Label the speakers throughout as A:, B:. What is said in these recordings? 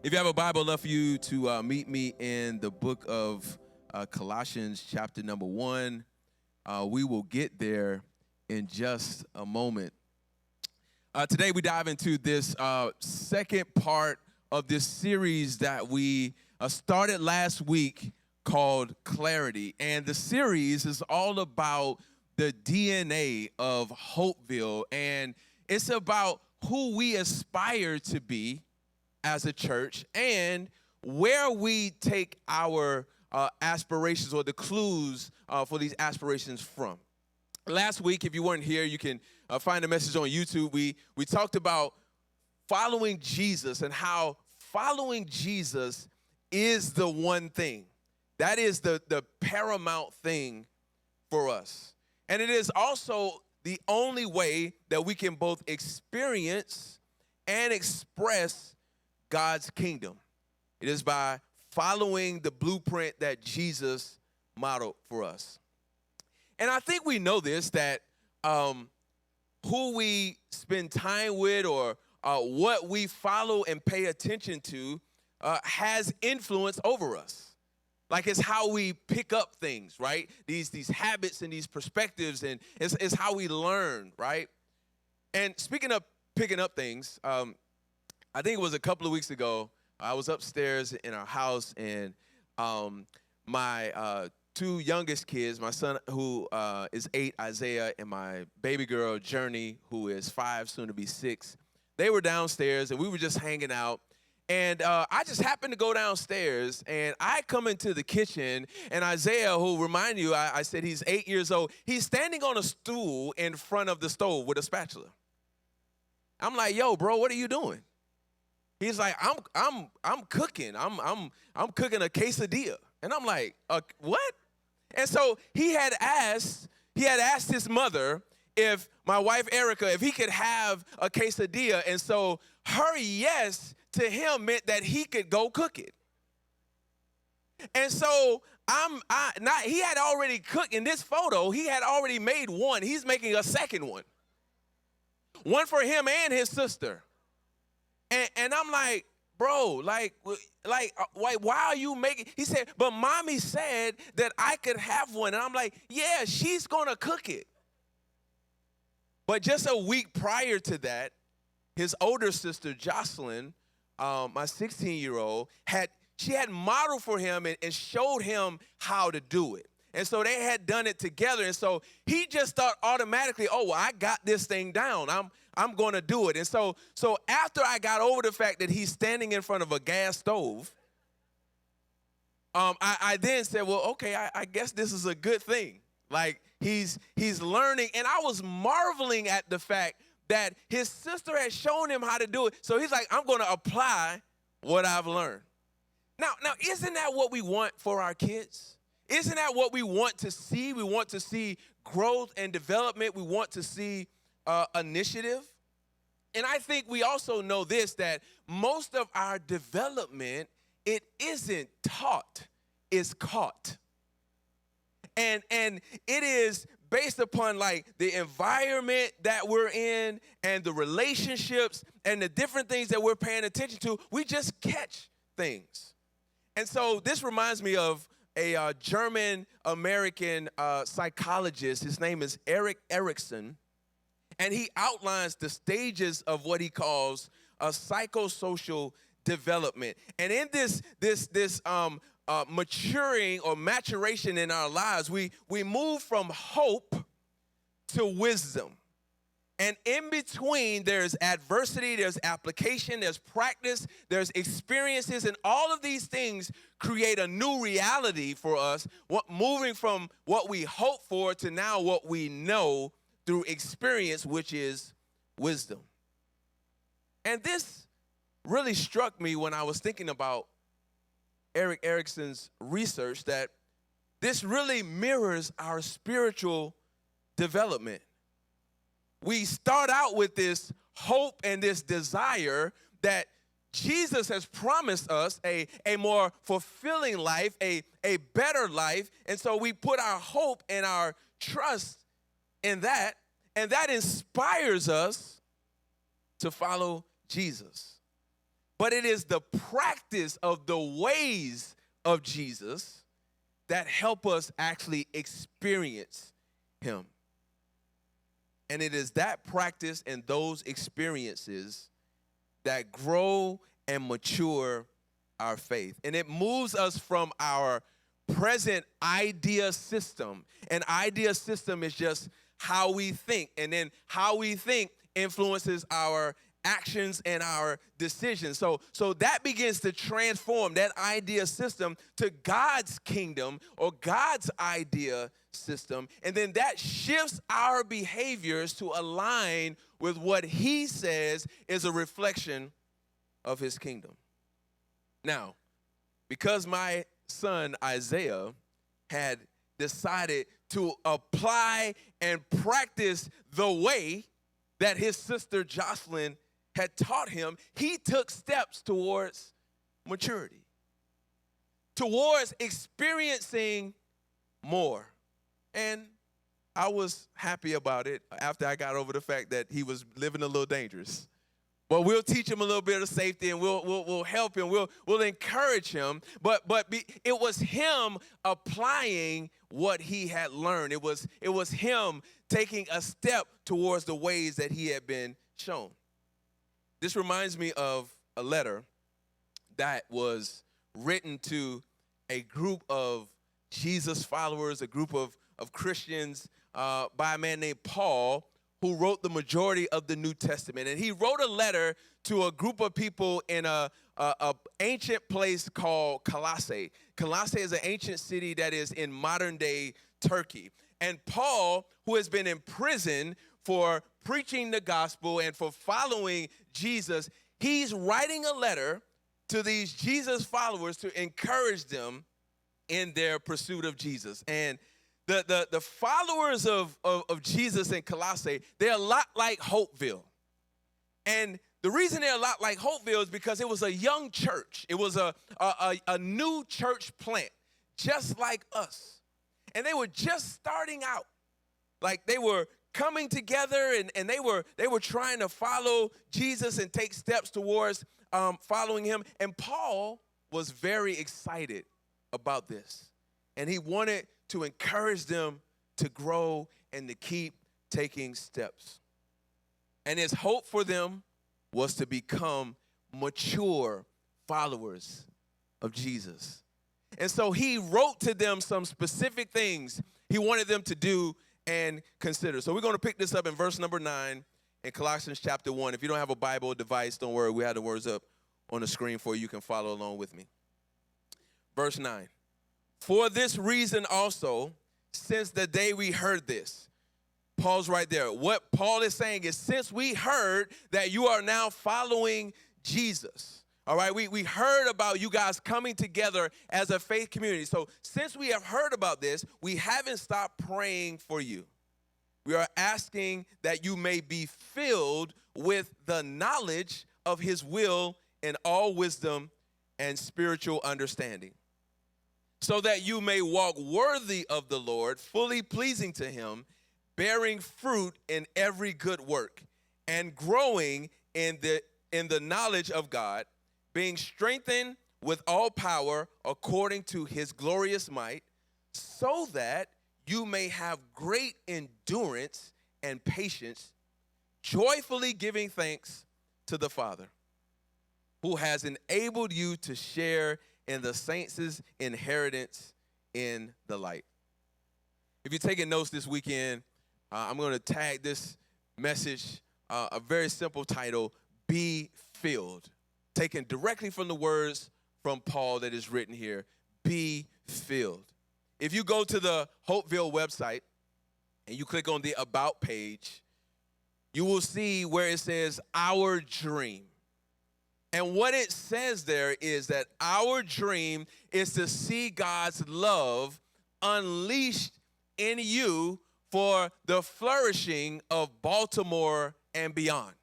A: If you have a Bible, I'd love for you to meet me in the book of Colossians, chapter number 1. We will get there in just a moment. Today, we dive into this second part of this series that we started last week called Clarity. And the series is all about the DNA of HOPEVILLE, and it's about who we aspire to be as a church and where we take our aspirations or the clues for these aspirations from. Last week, if you weren't here, you can find a message on YouTube. We talked about following Jesus and how following Jesus is the one thing. That is the paramount thing for us. And it is also the only way that we can both experience and express God's kingdom. It is by following the blueprint that Jesus modeled for us. And I think we know this, that who we spend time with or what we follow and pay attention to has influence over us. Like it's how we pick up things, right? These habits and these perspectives, and it's how we learn, right? And speaking of picking up things, I think it was a couple of weeks ago, I was upstairs in our house, and my two youngest kids, my son who is 8, Isaiah, and my baby girl, Journey, who is 5, soon to be 6, they were downstairs, and we were just hanging out. And I just happened to go downstairs, and I come into the kitchen, and Isaiah, who remind you, I said he's 8 years old, he's standing on a stool in front of the stove with a spatula. I'm like, yo, bro, what are you doing? He's like, I'm cooking. I'm cooking a quesadilla. And I'm like, what? And so he had asked his mother if my wife Erica, if he could have a quesadilla. And so her yes to him meant that he could go cook it. And so he had already cooked in this photo. He had already made one. He's making a second one. One for him and his sister. And I'm like, bro, like, why are you making? He said, but mommy said that I could have one. And I'm like, yeah, she's going to cook it. But just a week prior to that, his older sister, Jocelyn, my 16-year-old, had modeled for him and showed him how to do it. And so they had done it together. And so he just thought automatically, oh, well, I got this thing down. I'm going to do it. And so after I got over the fact that he's standing in front of a gas stove, I then said, well, okay, I guess this is a good thing. Like he's learning. And I was marveling at the fact that his sister had shown him how to do it. So he's like, I'm going to apply what I've learned. Now, isn't that what we want for our kids? Isn't that what we want to see? We want to see growth and development. We want to see initiative. And I think we also know this, that most of our development, it isn't taught, it's caught. And it is based upon like the environment that we're in and the relationships and the different things that we're paying attention to. We just catch things. And so this reminds me of a German-American psychologist. His name is Erik Erikson, and he outlines the stages of what he calls a psychosocial development. And in this maturing or maturation in our lives, we move from hope to wisdom. And in between, there's adversity, there's application, there's practice, there's experiences, and all of these things create a new reality for us, moving from what we hope for to now what we know through experience, which is wisdom. And this really struck me when I was thinking about Erik Erikson's research, that this really mirrors our spiritual development. We start out with this hope and this desire that Jesus has promised us a more fulfilling life, a better life. And so we put our hope and our trust in that, and that inspires us to follow Jesus. but it is the practice of the ways of Jesus that help us actually experience him. And it is that practice and those experiences that grow and mature our faith. And it moves us from our present idea system. An idea system is just how we think. And then how we think influences our actions and our decisions. So that begins to transform that idea system to God's kingdom or God's idea system. And then that shifts our behaviors to align with what he says is a reflection of his kingdom. Now, because my son Isaiah had decided to apply and practice the way that his sister Jocelyn had taught him, he took steps towards maturity, towards experiencing more. And I was happy about it after I got over the fact that he was living a little dangerous. But we'll teach him a little bit of safety, and we'll help him. We'll encourage him. But it was him applying what he had learned. It was him taking a step towards the ways that he had been shown. This reminds me of a letter that was written to a group of Jesus followers, a group of Christians by a man named Paul, who wrote the majority of the New Testament. And he wrote a letter to a group of people in a ancient place called Colossae. Colossae is an ancient city that is in modern-day Turkey. And Paul, who has been in prison for preaching the gospel and for following Jesus, he's writing a letter to these Jesus followers to encourage them in their pursuit of Jesus. And the followers of Jesus in Colossae, they're a lot like HOPEVILLE. And the reason they're a lot like HOPEVILLE is because it was a young church. It was a new church plant, just like us. And they were just starting out. Like they were coming together and they were trying to follow Jesus and take steps towards following him. And Paul was very excited about this. And he wanted to encourage them to grow and to keep taking steps. And his hope for them was to become mature followers of Jesus. And so he wrote to them some specific things he wanted them to do and consider. So we're going to pick this up in verse number 9 in Colossians chapter 1. If you don't have a Bible device, don't worry. We have the words up on the screen for you. You can follow along with me. Verse 9. For this reason also, since the day we heard this, Paul's right there. What Paul is saying is, since we heard that you are now following Jesus, all right, we heard about you guys coming together as a faith community. So since we have heard about this, we haven't stopped praying for you. We are asking that you may be filled with the knowledge of his will in all wisdom and spiritual understanding, so that you may walk worthy of the Lord, fully pleasing to him, bearing fruit in every good work, and growing in the knowledge of God, being strengthened with all power according to his glorious might, so that you may have great endurance and patience, joyfully giving thanks to the Father, who has enabled you to share in the saints' inheritance in the light. If you're taking notes this weekend, I'm going to tag this message a very simple title, Be Filled, taken directly from the words from Paul that is written here, Be Filled. If you go to the HOPEVILLE website and you click on the About page, you will see where it says, Our Dream. And what it says there is that our dream is to see God's love unleashed in you for the flourishing of Baltimore and beyond.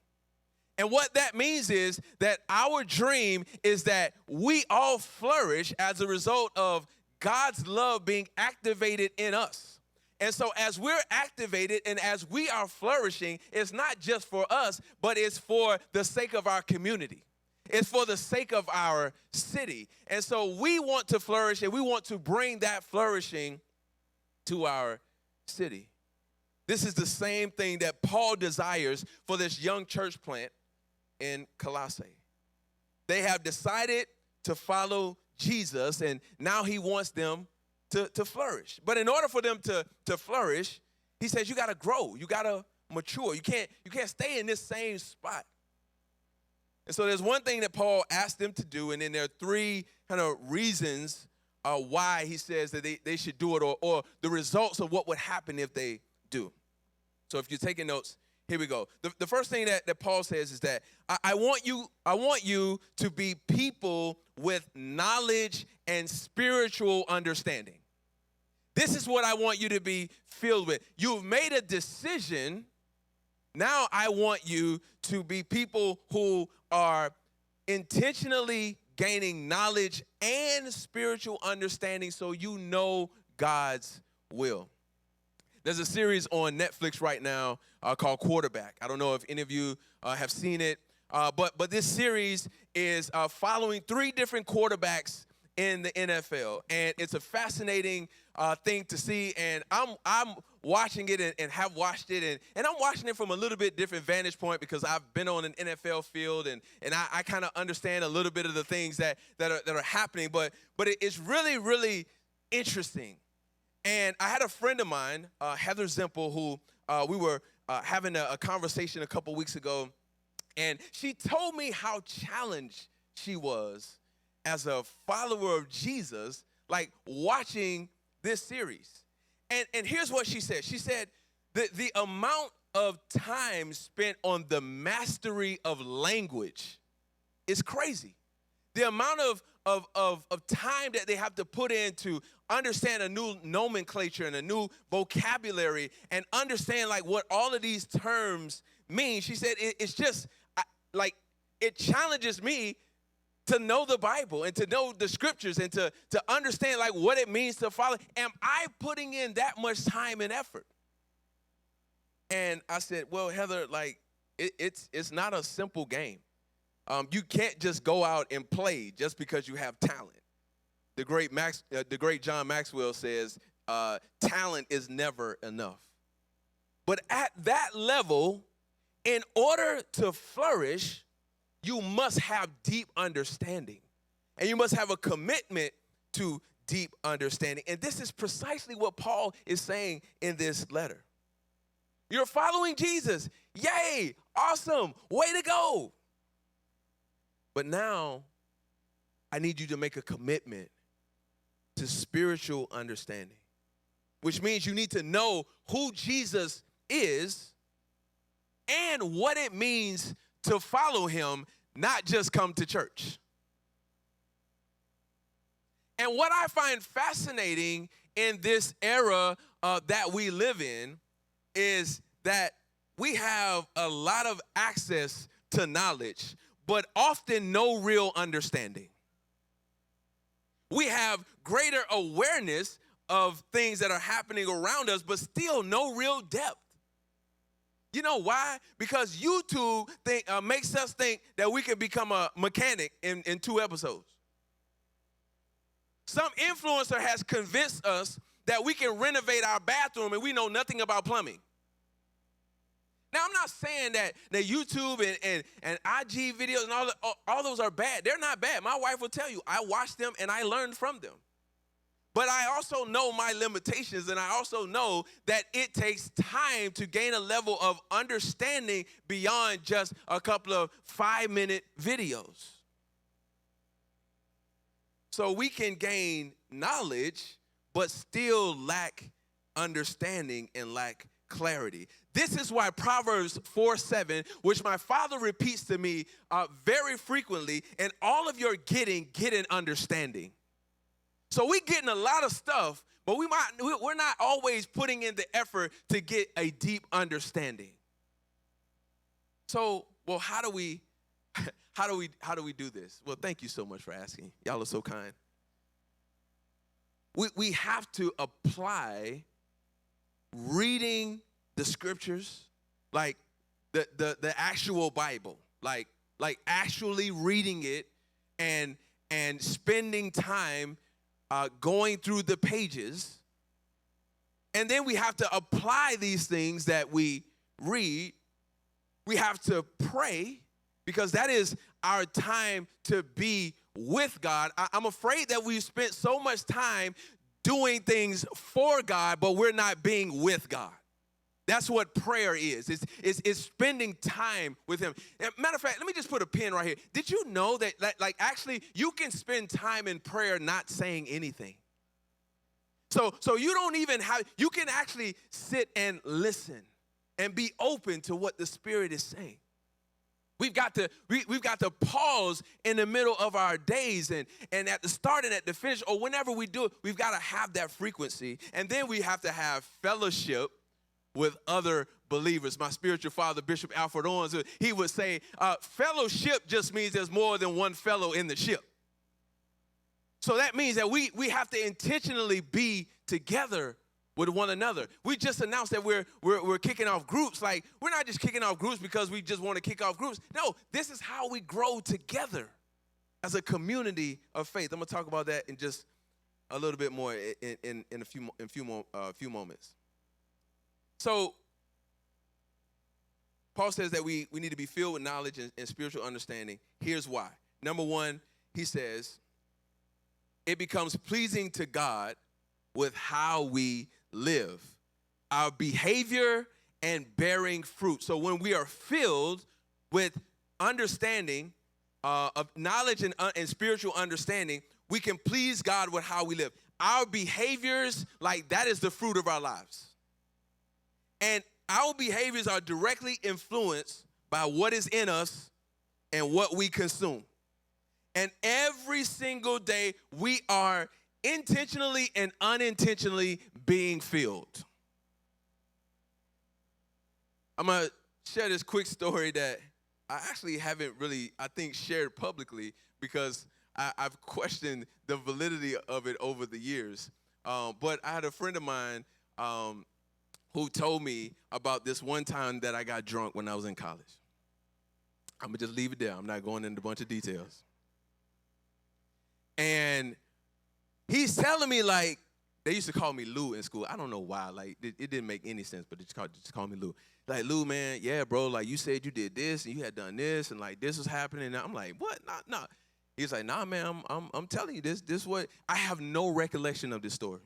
A: And what that means is that our dream is that we all flourish as a result of God's love being activated in us. And so as we're activated and as we are flourishing, it's not just for us, but it's for the sake of our community. It's for the sake of our city. And so we want to flourish, and we want to bring that flourishing to our city. This is the same thing that Paul desires for this young church plant in Colossae. They have decided to follow Jesus, and now he wants them to flourish. But in order for them to flourish, he says you got to grow. You got to mature. You can't stay in this same spot. And so there's one thing that Paul asked them to do, and then there are three kind of reasons why he says that they should do it, or the results of what would happen if they do. So if you're taking notes, here we go. The first thing that Paul says is that I want you to be people with knowledge and spiritual understanding. This is what I want you to be filled with. You've made a decision. Now I want you to be people who are intentionally gaining knowledge and spiritual understanding so you know God's will. There's a series on Netflix right now called Quarterback. I don't know if any of you have seen it, but this series is following three different quarterbacks in the NFL, and it's a fascinating thing to see. And I'm watching it and have watched it, and I'm watching it from a little bit different vantage point because I've been on an NFL field, and I kind of understand a little bit of the things that are happening. But it's really, really interesting. And I had a friend of mine, Heather Zimple, who we were having a conversation a couple weeks ago, and she told me how challenged she was as a follower of Jesus, like watching this series. And here's what she said. She said the amount of time spent on the mastery of language is crazy. The amount of time that they have to put in to understand a new nomenclature and a new vocabulary and understand like what all of these terms mean. She said it's just like it challenges me to know the Bible and to know the scriptures and to understand like what it means to follow. Am I putting in that much time and effort? And I said, well, Heather, like it's not a simple game. You can't just go out and play just because you have talent. The great John Maxwell says, talent is never enough. But at that level, in order to flourish, you must have deep understanding. And you must have a commitment to deep understanding. And this is precisely what Paul is saying in this letter. You're following Jesus. Yay, awesome, way to go. But now, I need you to make a commitment to spiritual understanding, which means you need to know who Jesus is and what it means to follow him, not just come to church. And what I find fascinating in this era that we live in is that we have a lot of access to knowledge, but often no real understanding. We have greater awareness of things that are happening around us, but still no real depth. You know why? Because YouTube makes us think that we can become a mechanic in 2 episodes. Some influencer has convinced us that we can renovate our bathroom and we know nothing about plumbing. Now, I'm not saying that YouTube and IG videos and all those are bad. They're not bad. My wife will tell you, I watched them and I learned from them. But I also know my limitations, and I also know that it takes time to gain a level of understanding beyond just a couple of 5-minute videos. So we can gain knowledge, but still lack understanding and lack clarity. This is why Proverbs 4:7, which my father repeats to me very frequently, and all of your get an understanding. So we're getting a lot of stuff, but we're not always putting in the effort to get a deep understanding. So, well, how do we do this? Well, thank you so much for asking. Y'all are so kind. We have to apply reading the scriptures, like the actual Bible, like like actually reading it and spending time going through the pages. And then we have to apply these things that we read. We have to pray, because that is our time to be with God. I'm afraid that we've spent so much time doing things for God, but we're not being with God. That's what prayer is. It's spending time with him. Matter of fact, let me just put a pin right here. Did you know that like actually you can spend time in prayer not saying anything? So you don't even have, you can actually sit and listen and be open to what the Spirit is saying. We've got to pause in the middle of our days and at the start and at the finish, or whenever we do it, we've got to have that frequency. And then we have to have fellowship with other believers. My spiritual father, Bishop Alfred Owens, he would say, fellowship just means there's more than one fellow in the ship. So that means that we have to intentionally be together with one another. We just announced that we're kicking off groups. Like, we're not just kicking off groups because we just want to kick off groups. No, this is how we grow together as a community of faith. I'm going to talk about that in just a little bit more in a few moments. So Paul says that we need to be filled with knowledge and spiritual understanding. Here's why. Number one, he says, it becomes pleasing to God with how we live, our behavior and bearing fruit. So when we are filled with understanding of knowledge and spiritual understanding, we can please God with how we live. Our behaviors, like, that is the fruit of our lives. And our behaviors are directly influenced by what is in us and what we consume. And every single day, we are intentionally and unintentionally being filled. I'm going to share this quick story that I actually haven't really, I think, shared publicly, because I've questioned the validity of it over the years. But I had a friend of mine who told me about this one time that I got drunk when I was in college. I'm going to just leave it there. I'm not going into a bunch of details. And he's telling me, like, they used to call me Lou in school. I don't know why. Like, it didn't make any sense, but they just call me Lou. Like, Lou, man, yeah, bro, like, you said you did this and you had done this and, like, this was happening. And I'm like, what? Nah. He's like, nah, man, I'm telling you this what, I have no recollection of this story.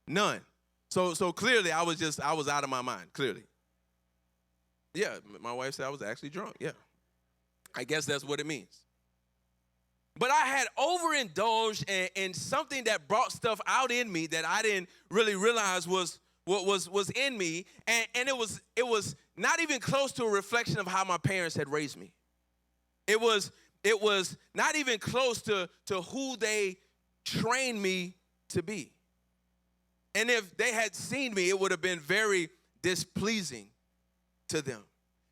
A: None. So clearly I was out of my mind, clearly. Yeah, my wife said I was actually drunk, yeah. I guess that's what it means. But I had overindulged in something that brought stuff out in me that I didn't really realize was what was in me, and it was not even close to a reflection of how my parents had raised me. It was not even close to who they trained me to be. And if they had seen me, it would have been very displeasing to them,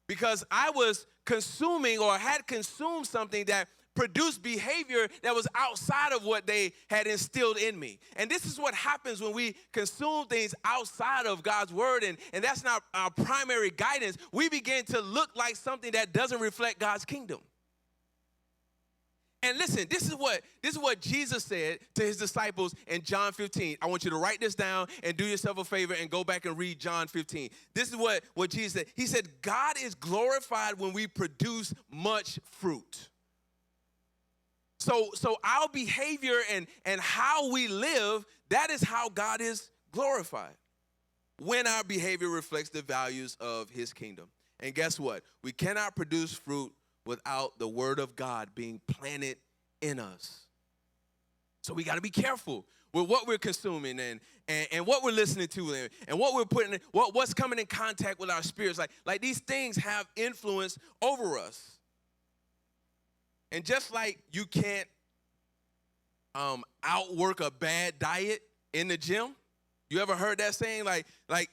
A: because I was consuming or had consumed something that produced behavior that was outside of what they had instilled in me. And this is what happens when we consume things outside of God's word, and that's not our primary guidance. We begin to look like something that doesn't reflect God's kingdom. And listen, this is what Jesus said to his disciples in John 15. I want you to write this down and do yourself a favor and go back and read John 15. This is what Jesus said. He said, God is glorified when we produce much fruit. So our behavior and how we live, that is how God is glorified, when our behavior reflects the values of his kingdom. And guess what? We cannot produce fruit without the word of God being planted in us. So we got to be careful with what we're consuming and what we're listening to and what we're putting, what's coming in contact with our spirits. Like these things have influence over us. And just like you can't outwork a bad diet in the gym, you ever heard that saying? Like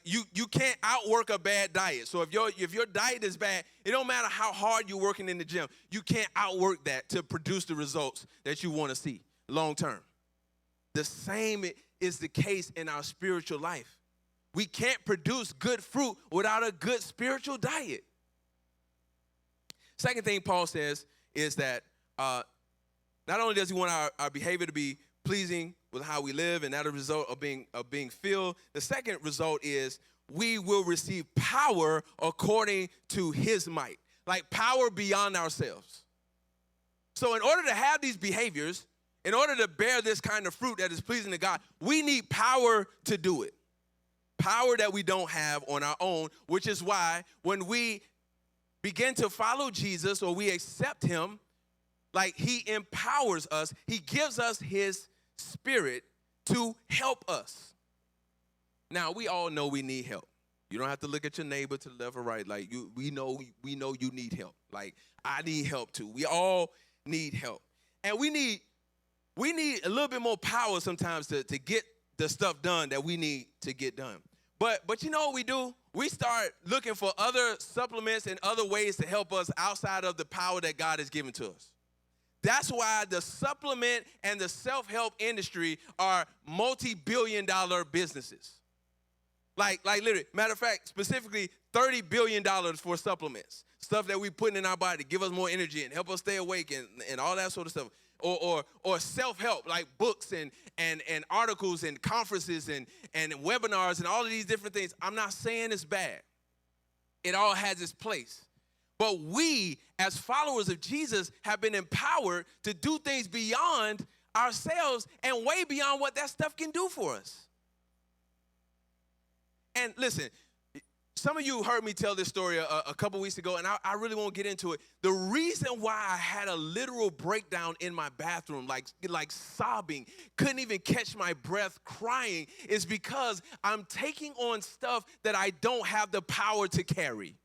A: you can't outwork a bad diet. So if your diet is bad, it don't matter how hard you're working in the gym. You can't outwork that to produce the results that you want to see long term. The same is the case in our spiritual life. We can't produce good fruit without a good spiritual diet. Second thing Paul says is that not only does he want our behavior to be pleasing with how we live, and that a result of being filled, the second result is we will receive power according to his might, like power beyond ourselves. So in order to have these behaviors, in order to bear this kind of fruit that is pleasing to God, we need power to do it. Power that we don't have on our own, which is why when we begin to follow Jesus or we accept him, like he empowers us, he gives us his spirit to help us. Now, we all know we need help. You don't have to look at your neighbor to the left or right. Like, we know you need help. Like, I need help too. We all need help. And we need a little bit more power sometimes to get the stuff done that we need to get done. But you know what we do? We start looking for other supplements and other ways to help us outside of the power that God has given to us. That's why the supplement and the self-help industry are multi-billion-dollar businesses. Like literally, matter of fact, specifically $30 billion for supplements, stuff that we put in our body to give us more energy and help us stay awake and all that sort of stuff. Or self-help, like books and articles and conferences and webinars and all of these different things. I'm not saying it's bad. It all has its place. But we, as followers of Jesus, have been empowered to do things beyond ourselves and way beyond what that stuff can do for us. And listen, some of you heard me tell this story a couple weeks ago, and I really won't get into it. The reason why I had a literal breakdown in my bathroom, like sobbing, couldn't even catch my breath, crying, is because I'm taking on stuff that I don't have the power to carry.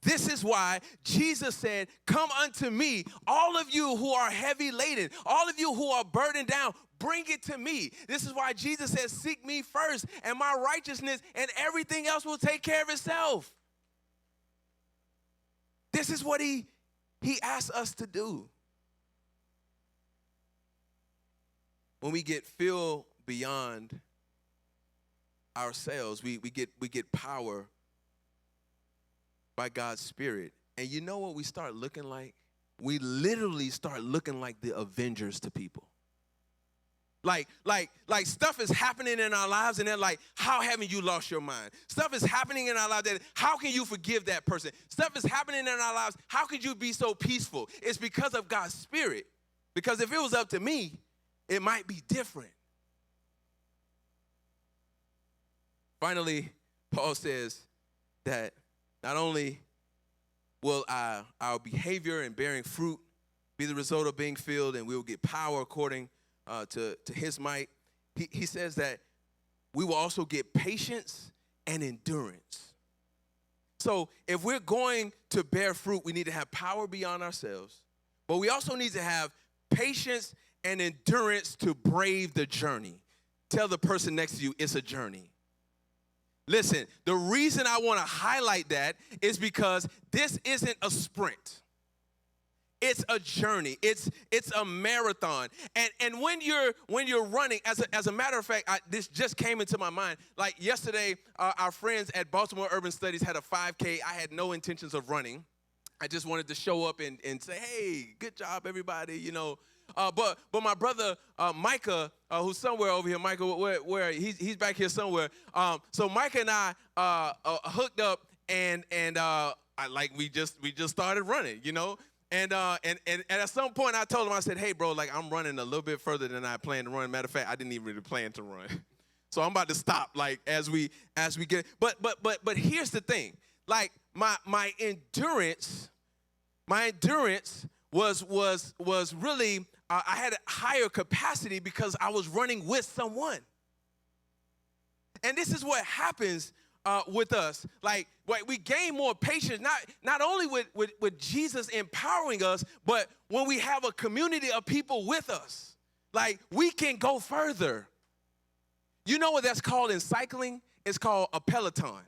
A: This is why Jesus said, "Come unto me, all of you who are heavy laden, all of you who are burdened down, bring it to me." This is why Jesus says, "Seek me first and my righteousness, and everything else will take care of itself." This is what he asks us to do. When we get filled beyond ourselves, we get power by God's Spirit. And you know what we start looking like? We literally start looking like the Avengers to people. Like stuff is happening in our lives, and they're like, "How haven't you lost your mind?" Stuff is happening in our lives that, "How can you forgive that person?" Stuff is happening in our lives, "How could you be so peaceful?" It's because of God's Spirit. Because if it was up to me, it might be different. Finally, Paul says that not only will our behavior and bearing fruit be the result of being filled, and we will get power according to his might, he says that we will also get patience and endurance. So if we're going to bear fruit, we need to have power beyond ourselves, but we also need to have patience and endurance to brave the journey. Tell the person next to you, it's a journey. Listen, the reason I want to highlight that is because this isn't a sprint. It's a journey. It's a marathon. And when you're running, as a matter of fact, this just came into my mind. Like yesterday, our friends at Baltimore Urban Studies had a 5K. I had no intentions of running. I just wanted to show up and say, "Hey, good job, everybody," you know. But my brother Micah, who's somewhere over here, Micah, where he's back here somewhere. So Micah and I hooked up, and we just started running, you know. And at some point I told him, I said, "Hey, bro, like I'm running a little bit further than I planned to run. Matter of fact, I didn't even really plan to run, so I'm about to stop. Like as we get. But here's the thing, like my endurance was really. I had a higher capacity because I was running with someone. And this is what happens with us. Like we gain more patience, not only with Jesus empowering us, but when we have a community of people with us. Like we can go further. You know what that's called in cycling? It's called a peloton.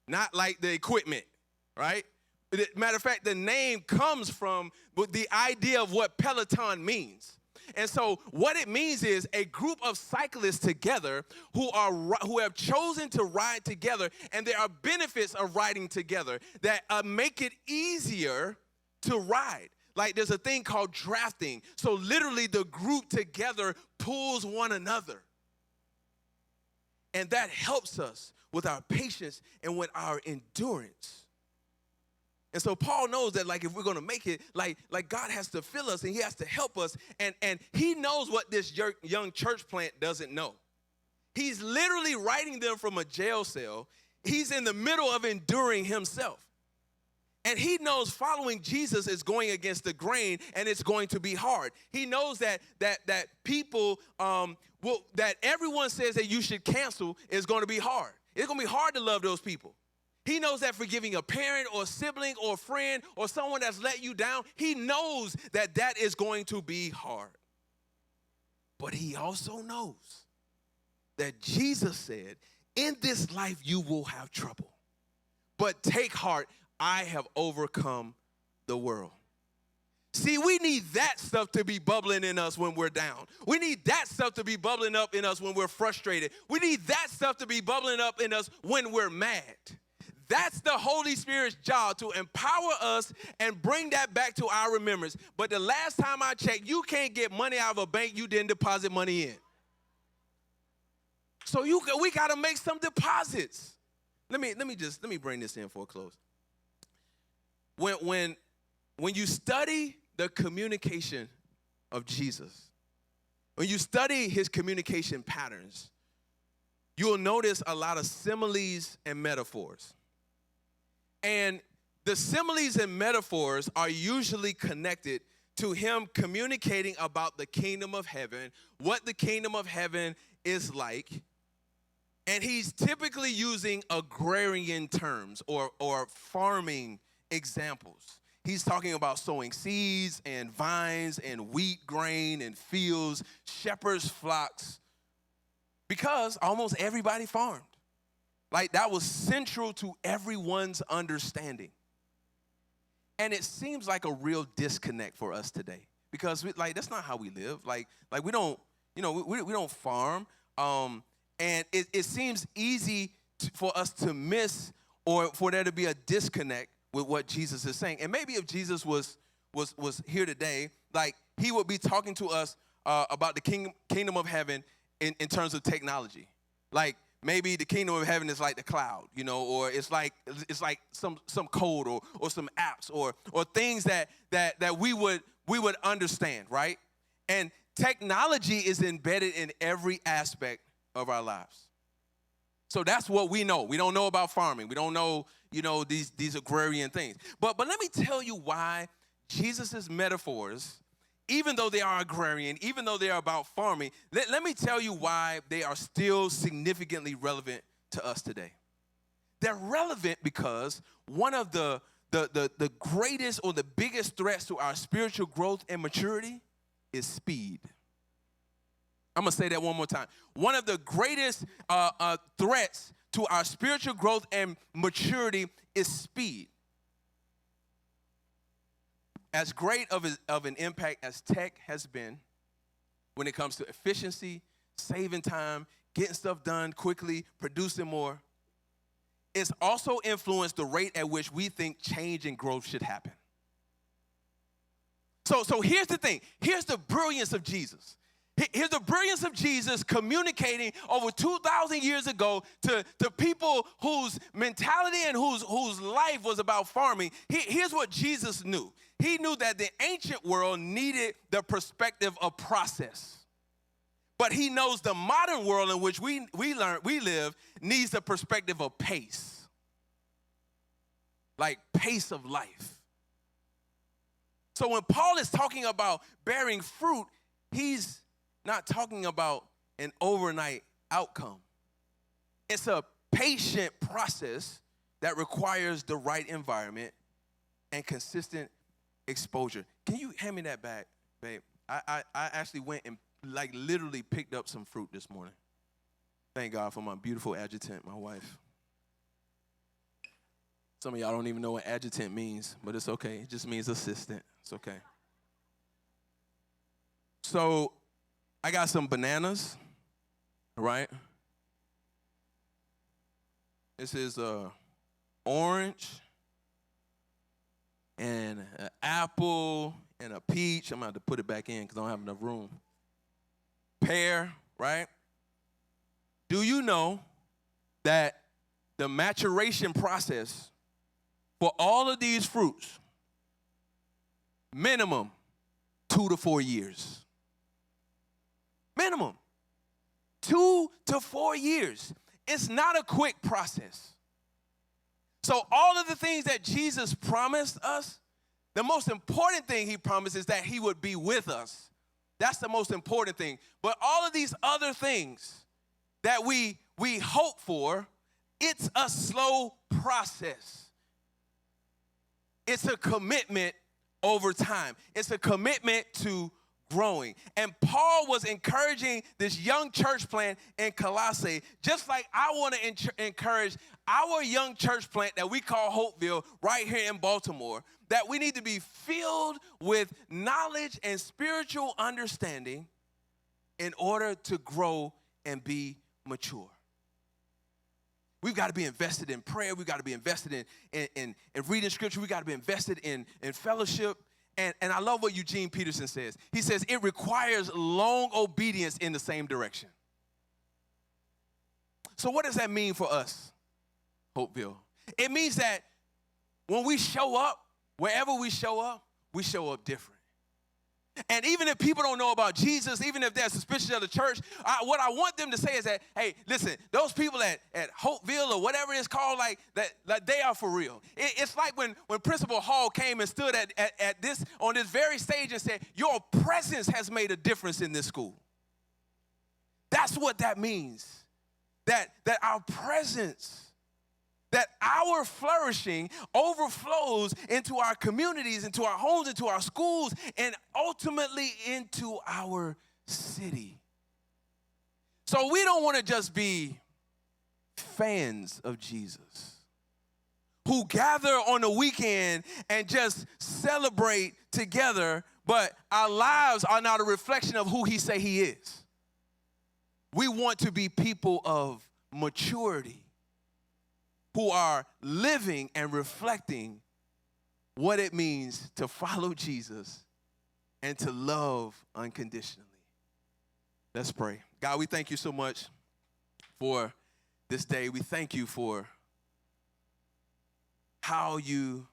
A: Not like the equipment, right? Matter of fact, the name comes from the idea of what peloton means. And so what it means is a group of cyclists together who have chosen to ride together, and there are benefits of riding together that make it easier to ride. Like there's a thing called drafting. So literally the group together pulls one another. And that helps us with our patience and with our endurance. And so Paul knows that, like, if we're going to make it, like God has to fill us and he has to help us. And he knows what this young church plant doesn't know. He's literally writing them from a jail cell. He's in the middle of enduring himself. And he knows following Jesus is going against the grain, and it's going to be hard. He knows that people, that everyone says that you should cancel is going to be hard. It's going to be hard to love those people. He knows that forgiving a parent or a sibling or a friend or someone that's let you down, he knows that that is going to be hard. But he also knows that Jesus said, in this life you will have trouble. But take heart, I have overcome the world. See, we need that stuff to be bubbling in us when we're down. We need that stuff to be bubbling up in us when we're frustrated. We need that stuff to be bubbling up in us when we're mad. That's the Holy Spirit's job, to empower us and bring that back to our remembrance. But the last time I checked, you can't get money out of a bank you didn't deposit money in. So we got to make some deposits. Let me bring this in for a close. When you study the communication of Jesus, when you study his communication patterns, you'll notice a lot of similes and metaphors. And the similes and metaphors are usually connected to him communicating about the kingdom of heaven, what the kingdom of heaven is like. And he's typically using agrarian terms or farming examples. He's talking about sowing seeds and vines and wheat, grain and fields, shepherds, flocks, because almost everybody farmed. Like, that was central to everyone's understanding. And it seems like a real disconnect for us today, because that's not how we live. Like we don't, we don't farm. And it seems easy for us to miss, or for there to be a disconnect with what Jesus is saying. And maybe if Jesus was here today, like, he would be talking to us about the kingdom of heaven in terms of technology. Like, maybe the kingdom of heaven is like the cloud, or it's like some code or some apps or things that we would understand, right? And technology is embedded in every aspect of our lives. So that's what we know. We don't know about farming. We don't know, these agrarian things. But let me tell you why Jesus' metaphors, even though they are agrarian, even though they are about farming, let me tell you why they are still significantly relevant to us today. They're relevant because one of the greatest or the biggest threats to our spiritual growth and maturity is speed. I'm going to say that one more time. One of the greatest threats to our spiritual growth and maturity is speed. As great of an impact as tech has been when it comes to efficiency, saving time, getting stuff done quickly, producing more, it's also influenced the rate at which we think change and growth should happen. So here's the thing. Here's the brilliance of Jesus. Here's the brilliance of Jesus communicating over 2,000 years ago to people whose mentality and whose life was about farming. Here's what Jesus knew. He knew that the ancient world needed the perspective of process. But he knows the modern world in which we live needs the perspective of pace. Like pace of life. So when Paul is talking about bearing fruit, he's not talking about an overnight outcome. It's a patient process that requires the right environment and consistent exposure. Can you hand me that back, babe? I actually went and literally picked up some fruit this morning. Thank God for my beautiful adjutant, my wife. Some of y'all don't even know what adjutant means, but it's okay. It just means assistant. It's okay. So I got some bananas, right? This is orange and an apple and a peach. I'm going to have to put it back in because I don't have enough room. Pear, right? Do you know that the maturation process for all of these fruits, minimum 2 to 4 years? Minimum 2 to 4 years. It's not a quick process. So all of the things that Jesus promised us, the most important thing he promised is that he would be with us. That's the most important thing. But all of these other things that we hope for, it's a slow process. It's a commitment over time. It's a commitment to growing. And Paul was encouraging this young church plant in Colossae, just like I want to encourage our young church plant that we call Hopeville right here in Baltimore, that we need to be filled with knowledge and spiritual understanding in order to grow and be mature. We've got to be invested in prayer. We've got to be invested in reading scripture. We've got to be invested in fellowship. And I love what Eugene Peterson says. He says, it requires long obedience in the same direction. So what does that mean for us, Hopeville? It means that when we show up, wherever we show up different. And even if people don't know about Jesus, even if they're suspicious of the church, what I want them to say is that, hey, listen, those people at Hopeville or whatever it's called, like they are for real. It's like when Principal Hall came and stood on this very stage and said, your presence has made a difference in this school. That's what that means. That our presence, that our flourishing overflows into our communities, into our homes, into our schools, and ultimately into our city. So we don't want to just be fans of Jesus who gather on the weekend and just celebrate together, but our lives are not a reflection of who he say he is. We want to be people of maturity, who are living and reflecting what it means to follow Jesus and to love unconditionally. Let's pray. God, we thank you so much for this day. We thank you for how you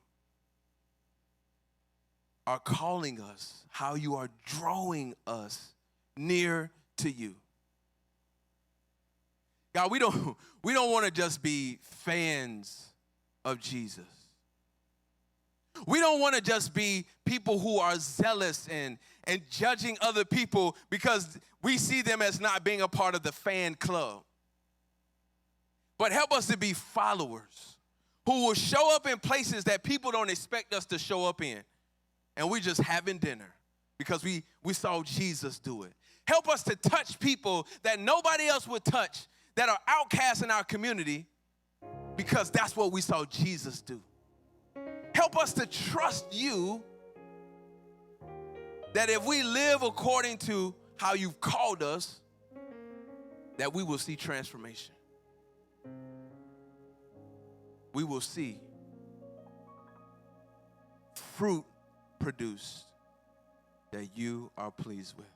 A: are calling us, how you are drawing us near to you. God, we don't want to just be fans of Jesus. We don't want to just be people who are zealous and judging other people because we see them as not being a part of the fan club. But help us to be followers who will show up in places that people don't expect us to show up in. And we just having dinner because we saw Jesus do it. Help us to touch people that nobody else would touch, that are outcasts in our community, because that's what we saw Jesus do. Help us to trust you that if we live according to how you've called us, that we will see transformation. We will see fruit produced that you are pleased with.